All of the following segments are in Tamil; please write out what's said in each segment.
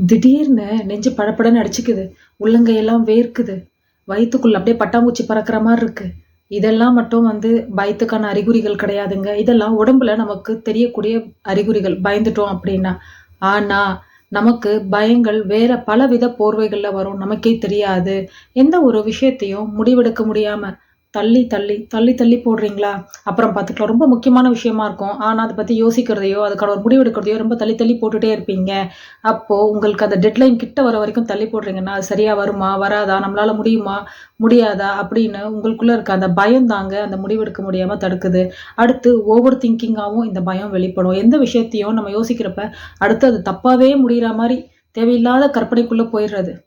திடீர்னு நெஞ்சு படபடன்னு அடிச்சுக்குது. உள்ளங்கையெல்லாம் வேர்க்குது. வயித்துக்குள்ள அப்படியே பட்டாம்பூச்சி பறக்கிற மாரி இருக்கு. இதெல்லாம் மட்டும் பயத்துக்கான அறிகுறிகள் கிடையாதுங்க. இதெல்லாம் உடம்புல நமக்கு தெரியக்கூடிய அறிகுறிகள், பயந்துட்டோம் அப்படின்னா. ஆனா, நமக்கு பயங்கள் வேற பலவித போர்வைகள்ல வரும். நமக்கே தெரியாது. எந்த ஒரு விஷயத்தையும் முடிவெடுக்க முடியாம தள்ளி, தள்ளி, தள்ளி, தள்ளி போடுறீங்களா? அப்புறம் பார்த்துக்கலாம். ரொம்ப முக்கியமான விஷயமா இருக்கும். ஆனா, அத பத்தி யோசிக்கிறதையோ, அதுக்கான ஒரு முடிவு எடுக்கிறதையோ ரொம்ப தள்ளி, தள்ளி போட்டுட்டே இருப்பீங்க. அப்போ உங்களுக்கு அந்த டெட்லைன் கிட்ட வர வரைக்கும் தள்ளி போடுறீங்கன்னா, அது சரியா வருமா? வராதா? நம்மளால முடியுமா? முடியாதா? அப்படின்னு உங்களுக்குள்ள இருக்க அந்த பயம் தாங்க அந்த முடிவெடுக்க முடியாம தடுக்குது. அடுத்து ஓவர் திங்கிங்காவும் இந்த பயம் வெளிப்படும். எந்த விஷயத்தையும் நம்ம யோசிக்கிறப்ப, அடுத்து அது தப்பாவே முடியிற மாரி தேவையில்லாத கற்பனைக்குள்ள போயிறது.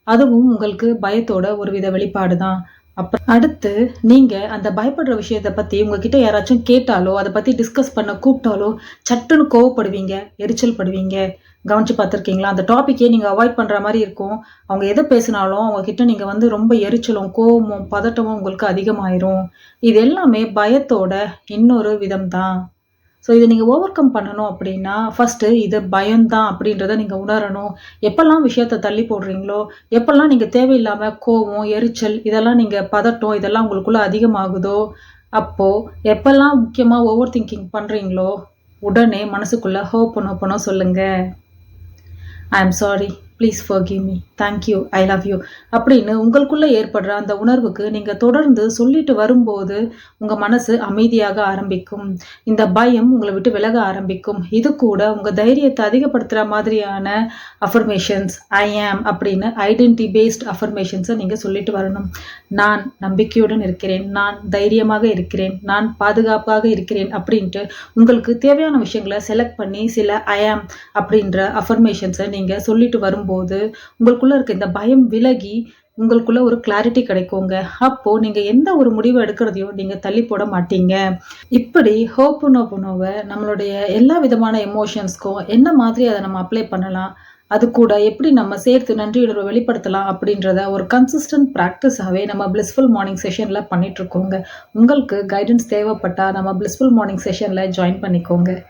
அதுவும் உங்களுக்கு பயத்தோட ஒரு வித வெளிப்பாடு தான். அடுத்து நீங்க அந்த பயப்படுற விஷயத்த பத்தி உங்ககிட்ட யாராச்சும் கேட்டாலோ, அத பத்தி டிஸ்கஸ் பண்ண கூப்பிட்டாலோ, சட்டுன்னு கோவப்படுவீங்க, எரிச்சல் படுவீங்க. கவனிச்சு பார்த்துருக்கீங்களா? அந்த டாபிக்கே நீங்க அவாய்ட் பண்ற மாரி இருக்கும். அவங்க எத பேசினாலும் அவங்க கிட்ட நீங்க ரொம்ப எரிச்சலும், கோவமும், பதட்டமும் உங்களுக்கு அதிகமாயிரும். இது எல்லாமே பயத்தோட இன்னொரு விதம் தான். இத நீங்க ஓவர் கம் பண்ணணும் அப்டின்னா, ஃபர்ஸ்ட்டு இது பயம் தான் அப்டின்றத நீங்க உணரணும். எப்பலாம் விஷயத்த தள்ளி போடுறீங்களோ, எப்பலாம் நீங்க தேவையில்லாம கோவம், எரிச்சல் இதெல்லாம் நீங்க பதட்டம் இதெல்லாம் உங்களுக்குள்ள அதிகமாகுதோ, அப்போ எப்பலாம் முக்கியமா ஓவர் திங்கிங் பண்றீங்களோ, உடனே மனசுக்குள்ள ஹோப்பனோப்பனோ சொல்லுங்க. I am sorry. Please forgive me. Thank you. I love you. அப்படின்னு உங்களுக்குள்ள ஏற்படுற அந்த உணர்வுக்கு நீங்க தொடர்ந்து சொல்லிட்டு வரும்போது, உங்க மனசு அமைதியாக ஆரம்பிக்கும். இந்த பயம் உங்கள விட்டு விலக ஆரம்பிக்கும். இது கூட உங்க தைரியத்த அதிகப்படுத்துற மாதிரியான அஃபர்மேஷன்ஸ், ஐ ஆம் அப்படின்னு ஐடென்டிட்டி பேஸ்ட் அஃபர்மேஷன்ஸ நீங்க சொல்லிட்டு வரணும். நான் நம்பிக்கையுடன் இருக்கிறேன். நான் தைரியமாக இருக்கிறேன். நான் பாதுகாப்பாக இருக்கிறேன் அப்படின்ட்டு உங்களுக்கு தேவையான விஷயங்கள செலக்ட் பண்ணி சில ஐ ஆம் அப்படின்ற அஃபர்மேஷன்ஸ நீங்க சொல்லிட்டு வரும்போது, உங்களுக்குள்ள இருக்க இந்த பயம் விலகி, உங்களுக்குள்ள ஒரு கிளாரிட்டி கிடைக்குங்க. அப்போ நீங்க எந்த ஒரு முடிவு எடுக்கிறதையும் நீங்க தள்ளி போட மாட்டீங்க. இப்படி ஹோப்போனோபோனோவ நம்மளுடைய எல்லா விதமான எமோஷன்ஸ்க்கும் என்ன மாதிரி அத நம்ம அப்ளை பண்ணலாம்? அது கூட எப்படி நம்ம சேர்த்து நன்றியுணர்வ வெளிப்படுத்தலாம்? அப்படின்றத ஒரு கன்சிஸ்டன்ட் பிராக்டிஸாவே நம்ம பிளிஸ்ஃபுல் மார்னிங் செஷன்ல பண்ணிட்டுருக்கோங்க. உங்களுக்கு கைடன்ஸ் தேவைப்பட்டா நம்ம பிளிஸ்ஃபுல் மார்னிங் செஷன்ல ஜாயின் பண்ணிக்கோங்க.